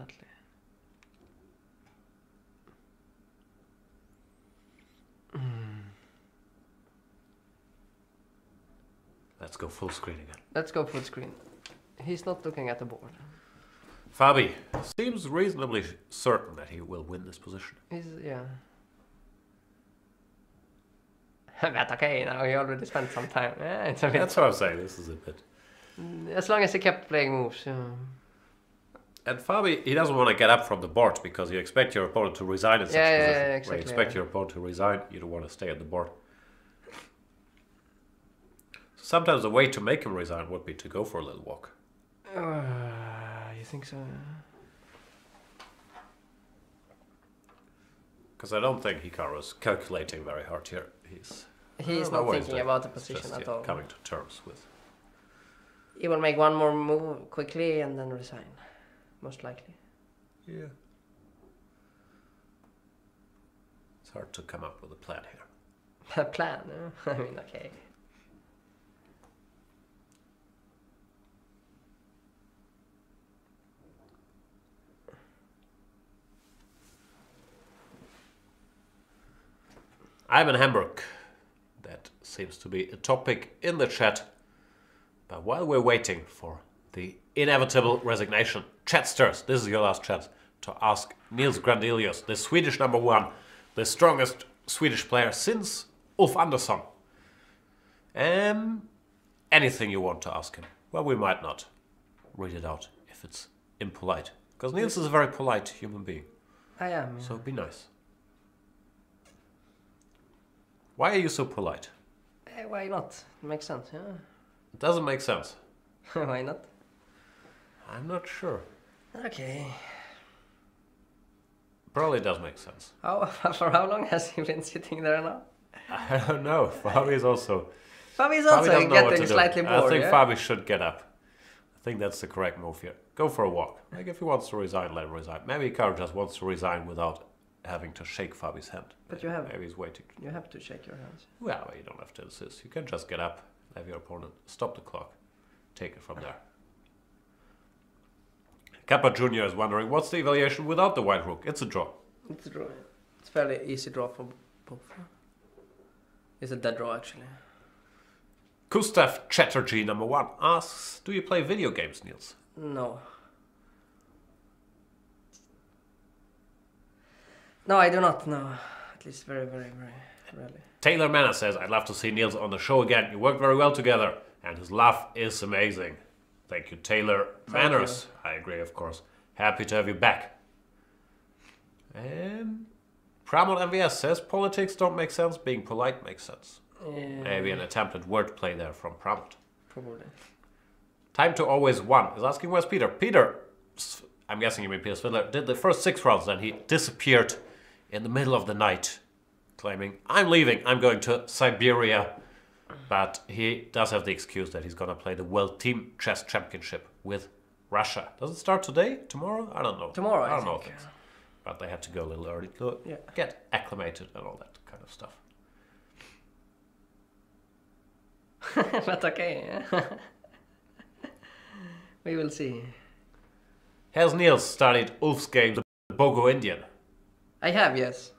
definitely. Let's go full screen again. Let's go full screen. He's not looking at the board. Fabi seems reasonably certain that he will win this position. Yeah. But okay, now he already spent some time. Yeah, it's a bit. That's what I'm saying. This is a bit. As long as he kept playing moves. And Fabi, he doesn't want to get up from the board because you expect your opponent to resign in such position. Yeah, exactly. When you expect your opponent to resign, you don't want to stay on the board. Sometimes the way to make him resign would be to go for a little walk. You think so? Because I don't think Hikaru is calculating very hard here. He's not thinking about the position at all. Coming to terms with. He will make one more move quickly and then resign. Most likely. Yeah. It's hard to come up with a plan here. A plan? I mean, okay. I'm in Hamburg. That seems to be a topic in the chat. But while we're waiting for the inevitable resignation, chatsters, this is your last chance to ask Niels Grandelius, the Swedish #1, the strongest Swedish player since Ulf Andersson. Anything you want to ask him. Well, we might not read it out if it's impolite. Because Niels is a very polite human being. I am. Yeah. So be nice. Why are you so polite? Why not? It makes sense, yeah. It doesn't make sense. Why not? I'm not sure. Okay. Probably does make sense. For how long has he been sitting there now? I don't know. Fabi's also getting slightly bored. I think yeah? Fabi should get up. I think that's the correct move here. Go for a walk. Like if he wants to resign, let him resign. Maybe Hikaru just wants to resign without having to shake Fabi's hand. But maybe he's waiting. You have to shake your hands. Well, you don't have to insist. You can just get up, have your opponent stop the clock, take it from there. Kappa Jr. is wondering, what's the evaluation without the white rook? It's a draw. It's a draw. It's a fairly easy draw for both. It's a dead draw, actually. Gustav Chatterjee #1 asks, do you play video games, Niels? No. No, I do not, no. At least very, very, very rarely. Taylor Manor says, I'd love to see Niels on the show again. You work very well together, and his laugh is amazing. Thank you, Taylor Manners. I agree, of course. Happy to have you back. And Pramod MVS says, politics don't make sense, being polite makes sense. Yeah. Maybe an attempted wordplay there from Pramod. Probably. Time to always one is asking, where's Peter? Peter, I'm guessing you mean Peter Svindler, did the first 6 rounds, then he disappeared in the middle of the night, claiming, I'm leaving, I'm going to Siberia. But he does have the excuse that he's going to play the World Team Chess Championship with Russia. Does it start today? Tomorrow? I don't know. Tomorrow, I don't know think. things. But they had to go a little early to get acclimated and all that kind of stuff. But okay. We will see. Has Niels studied Ulf's game, the Bogo Indian? I have, yes.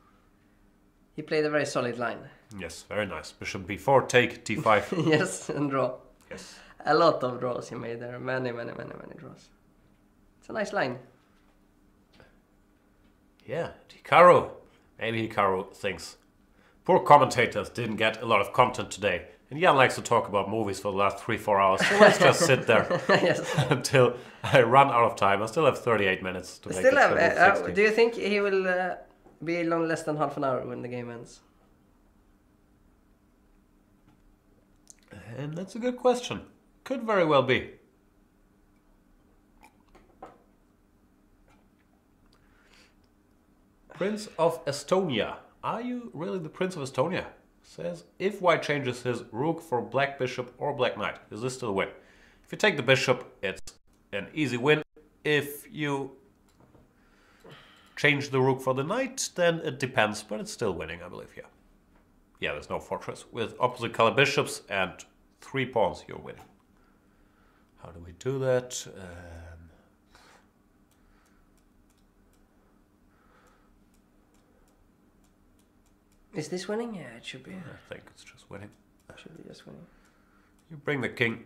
He played a very solid line. Yes, very nice. Bishop b4, take d5. Yes, and draw. Yes. A lot of draws he made there. Many draws. It's a nice line. Yeah, Hikaru. Maybe Hikaru thinks, poor commentators didn't get a lot of content today. And Jan likes to talk about movies for the last 3-4 hours. So let's just sit there until I run out of time. I still have 38 minutes to make it. Do you think he will be long less than half an hour when the game ends? And that's a good question. Could very well be. Prince of Estonia. Are you really the Prince of Estonia? Says, if white changes his rook for black bishop or black knight, is this still a win? If you take the bishop, it's an easy win. If you change the rook for the knight, then it depends, but it's still winning, I believe, yeah. Yeah, there's no fortress. With opposite color bishops and 3 pawns, you're winning. How do we do that? Is this winning? Yeah, it should be. I think it's just winning. Should be just winning. You bring the king.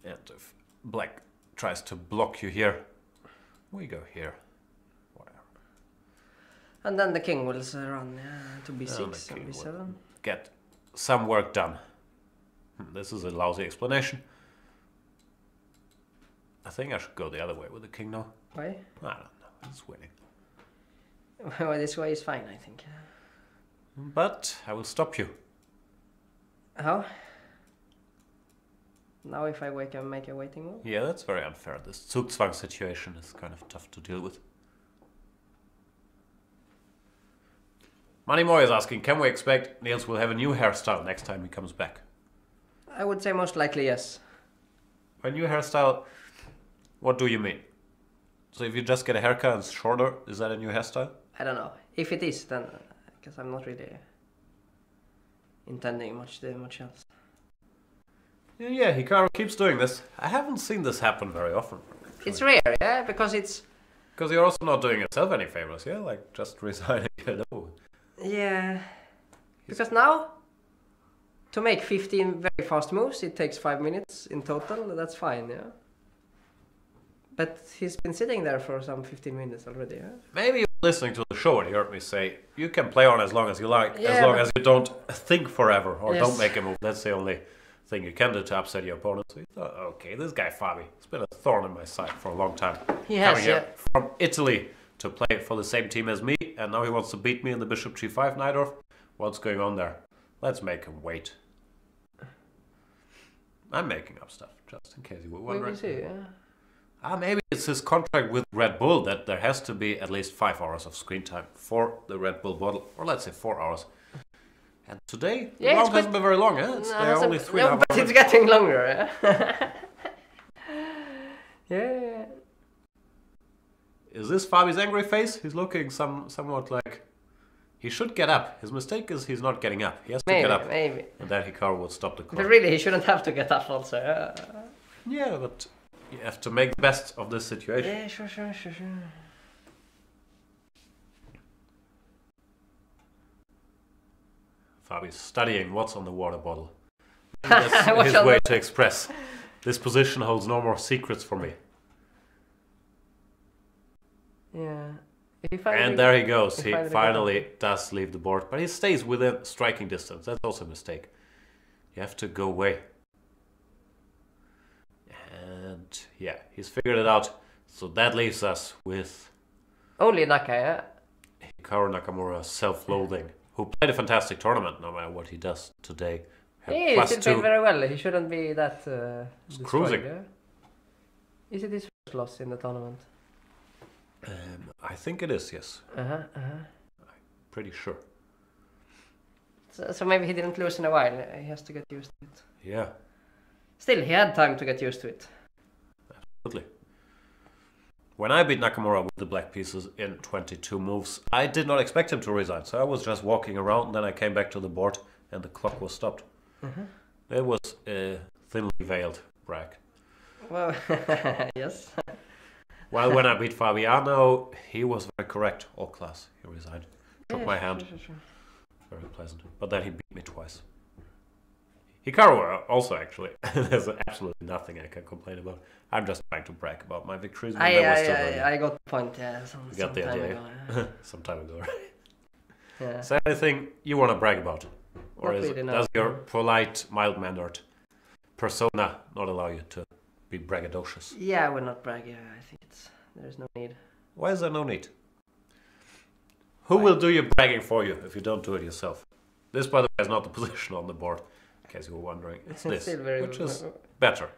And if black tries to block you here, we go here. Whatever. And then the king will run to b6 And and the king b7. will get some work done. This is a lousy explanation. I think I should go the other way with the king now. Why? I don't know. It's winning. Well, this way is fine, I think. But I will stop you. How? Now if I make a waiting move? Yeah, that's very unfair. This Zugzwang situation is kind of tough to deal with. Moneymoy is asking, can we expect Niels will have a new hairstyle next time he comes back? I would say most likely yes. A new hairstyle, what do you mean? So if you just get a haircut and it's shorter, is that a new hairstyle? I don't know. If it is, then because I'm not really intending much else. Yeah, Hikaru keeps doing this. I haven't seen this happen very often. Actually. It's rare, yeah, because it's... Because you're also not doing yourself any favors, yeah? Like, just resigning. Hello. Yeah. Because now, to make 15 very fast moves, it takes 5 minutes in total. That's fine, yeah. But he's been sitting there for some 15 minutes already, yeah? Maybe you're listening to the show and you heard me say, you can play on as long as you like, Yeah, as long as you don't think forever or Yes. don't make a move. That's the only thing you can do to upset your opponent. So you thought, okay, this guy Fabi, it's been a thorn in my side for a long time. He has, Coming here yeah. from Italy to play for the same team as me, and now he wants to beat me in the bishop g5 Najdorf. What's going on there? Let's make him wait. I'm making up stuff, just in case you were We wondering. will see, yeah. Maybe it's his contract with Red Bull that there has to be at least 5 hours of screen time for the Red Bull bottle, or let's say 4 hours. And today, the round hasn't been very long, eh? They're only 3.5 hours. But it's getting longer, yeah. Yeah. Is this Fabi's angry face? He's looking somewhat like... He should get up. His mistake is he's not getting up. He has to get up. Maybe. And then Hikaru would stop the clock. But really, he shouldn't have to get up also, yeah. Yeah, but you have to make the best of this situation. Yeah, sure. Fabi's studying what's on the water bottle. That's his way to express. This position holds no more secrets for me. Yeah. And there he goes. He finally does leave the board. But he stays within striking distance. That's also a mistake. You have to go away. And yeah, he's figured it out. So that leaves us with... Only Naka, yeah? Hikaru Nakamura, self-loathing, who played a fantastic tournament no matter what he does today. Yeah, he played very well. He shouldn't be that cruising. Yeah? Is it his first loss in the tournament? I think it is, yes. I'm pretty sure. So maybe he didn't lose in a while. He has to get used to it. Yeah. Still, he had time to get used to it. Absolutely. When I beat Nakamura with the black pieces in 22 moves, I did not expect him to resign. So I was just walking around, then I came back to the board and the clock was stopped. It was a thinly veiled brag. Well, yes. While when I beat Fabiano, he was very correct. All class. He resigned. Took my hand. Sure. Very pleasant. But then he beat me twice. Hikaru also, actually. There's absolutely nothing I can complain about. I'm just trying to brag about my victories. I got the point, yeah. You got the idea. Ago, yeah. Some time ago, right? Yeah. Is there anything you want to brag about? Or does your polite, mild-mannered persona not allow you to be braggadocious? Yeah, I will not brag. Yeah, I think there's no need. Why is there no need? Who will do your bragging for you if you don't do it yourself? This, by the way, is not the position on the board, in case you were wondering. It's this, which is better.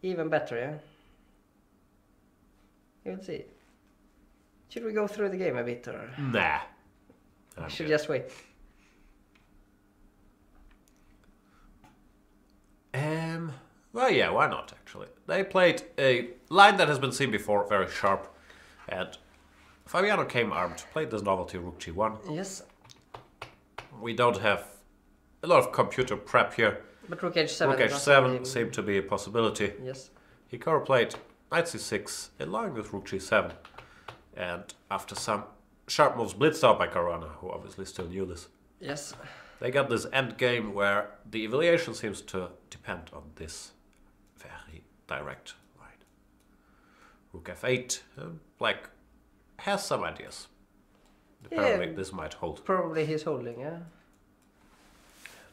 Even better, yeah. You will see. Should we go through the game a bit, or? Nah. We should just wait. Well, yeah, why not, actually? They played a line that has been seen before, very sharp, and Fabiano came armed, played this novelty Rook G1. Yes. We don't have a lot of computer prep here. But Rook H7. Rook H7 seemed to be a possibility. Yes. Hikaru played Knight C6, along with Rook G7, and after some sharp moves blitzed out by Caruana, who obviously still knew this. Yes. They got this endgame where the evaluation seems to depend on this very direct line. Rook f8. Black has some ideas. Apparently this might hold. Probably he's holding, yeah.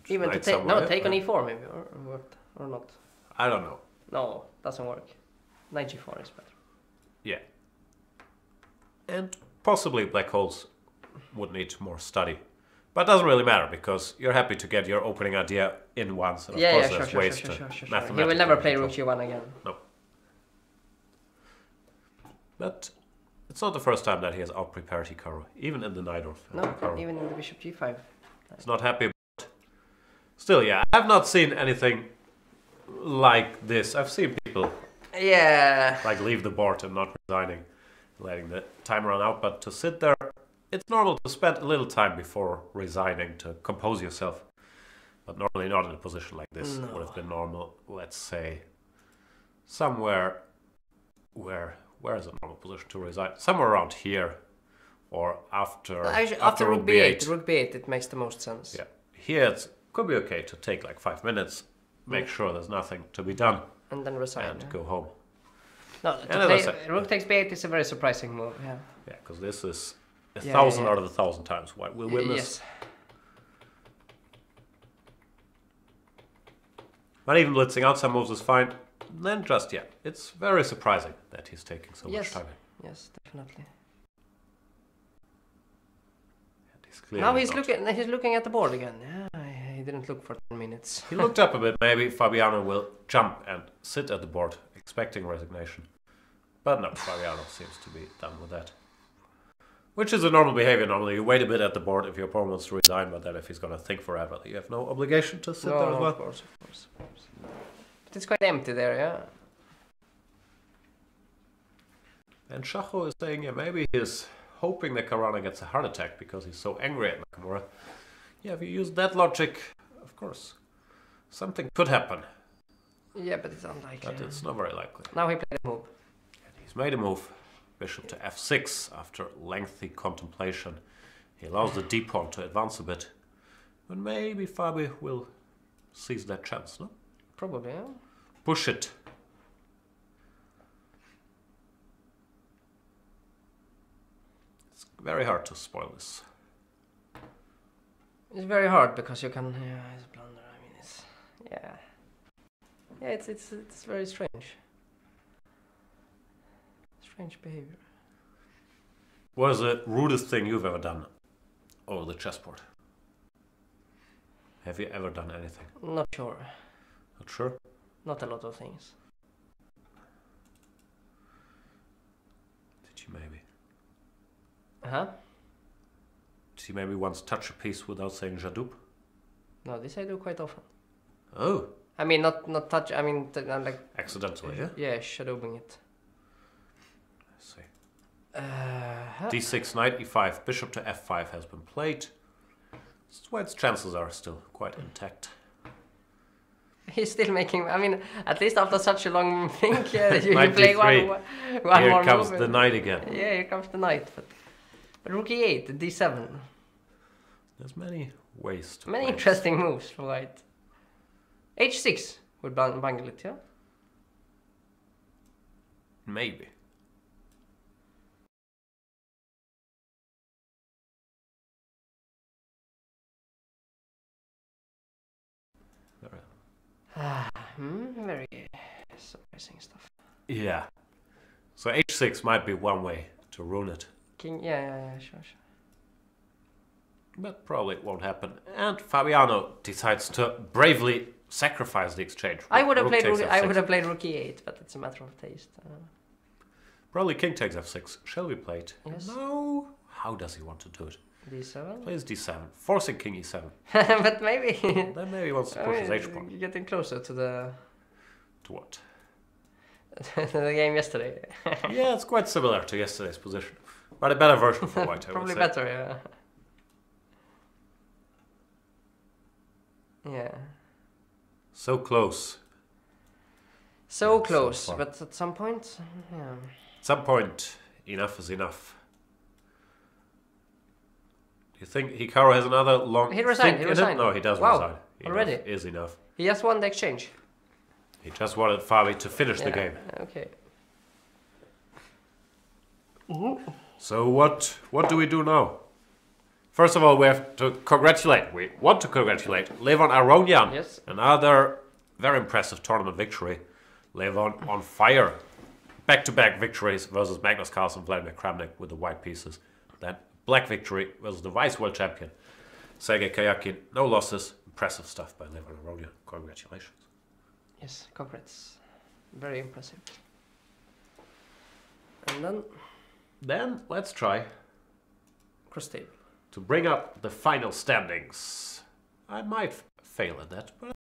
Even to Knight take, somewhere, take on e4 maybe, or what, or not. I don't know. No, doesn't work. Knight g4 is better. Yeah. And possibly black holes would need more study. But it doesn't really matter, because you're happy to get your opening idea in once. And of course there's ways to mathematically. He will never play rook g1 again. No. But it's not the first time that he has out-prepared Hikaru, even in the Najdorf. No, Hikaru. even in the bishop g5. He's not happy about it. Still, yeah, I've not seen anything like this. I've seen people like leave the board and not resigning, letting the time run out, but to sit there, it's normal to spend a little time before resigning to compose yourself. But normally not in a position like this. No. Would have been normal, let's say, somewhere where is a normal position to resign? Somewhere around here, or after rook b8. Rook b8, it makes the most sense. Yeah, here it could be okay to take like 5 minutes, make sure there's nothing to be done, and then resign and go home. No, rook takes b8 is a very surprising move. Yeah. Yeah, because this is 1,000 out of 1,000 times White will win this. Yes. But even blitzing out some moves is fine. Then just it's very surprising that he's taking so much time. Yes, definitely. And now he's looking at the board again. Yeah, he didn't look for 10 minutes. He looked up a bit. Maybe Fabiano will jump and sit at the board, expecting resignation. But no, Fabiano seems to be done with that. Which is a normal behavior. Normally you wait a bit at the board if your opponent wants to resign, but then if he's going to think forever, you have no obligation to sit there as well. Of course. But it's quite empty there, yeah. And Shacho is saying, maybe he's hoping that Caruana gets a heart attack because he's so angry at Nakamura. Yeah, if you use that logic, of course, something could happen. Yeah, but it's unlikely. But it's not very likely. Now he played a move. And he's made a move. Bishop to f6 after lengthy contemplation. He allows the d-pawn to advance a bit. And maybe Fabi will seize that chance, no? Probably, yeah. Push it. It's very hard to spoil this. It's very hard because you can, it's a blunder. I mean, it's, it's very strange. Strange behavior. What is the rudest thing you've ever done over the chessboard? Have you ever done anything? Not sure. Not sure? Not a lot of things. Did you maybe? Did you maybe once touch a piece without saying Jadoub? No, this I do quite often. Oh. I mean, not touch. I mean, like accidentally, yeah. Yeah, shadowing it. I see. D6, knight e5, bishop to f5 has been played. White's chances are still quite intact. He's still making. I mean, at least after such a long think, you play one here more comes move. The knight again. Yeah, here comes the knight. But rook e8, d7. There's many ways to many play interesting moves for white. h6 would bungle it, yeah? Maybe. Very surprising stuff. Yeah. So h6 might be one way to ruin it. King, sure. But probably it won't happen. And Fabiano decides to bravely sacrifice the exchange. I would have played rook e8, but it's a matter of taste. Probably king takes f6 shall be played. Yes. No. How does he want to do it? d7. Plays d7, forcing king e7. But maybe. Then maybe he wants to push his h pawn. You're getting closer to the. To what? The game yesterday. Yeah, it's quite similar to yesterday's position, but a better version for white. Probably better, yeah. Yeah. So close. So close, so but at some point, yeah. At some point, enough is enough. You think Hikaru has another long... He resigned, think he in resigned. him? No, he doesn't Wow, resign. already? Enough is enough. He just won the exchange. He just wanted Fabi to finish the game. Okay. So what do we do now? First of all, we have to congratulate. We want to congratulate Levon Aronian. Yes. Another very impressive tournament victory. Levon on fire. Back-to-back victories versus Magnus Carlsen, Vladimir Kramnik with the white pieces. Then black victory versus the vice world champion Sergei Kayakin. No losses. Impressive stuff by Levon Aronian. Congratulations. Yes, congrats. Very impressive. And then let's try cross table to bring up the final standings. I might fail at that, but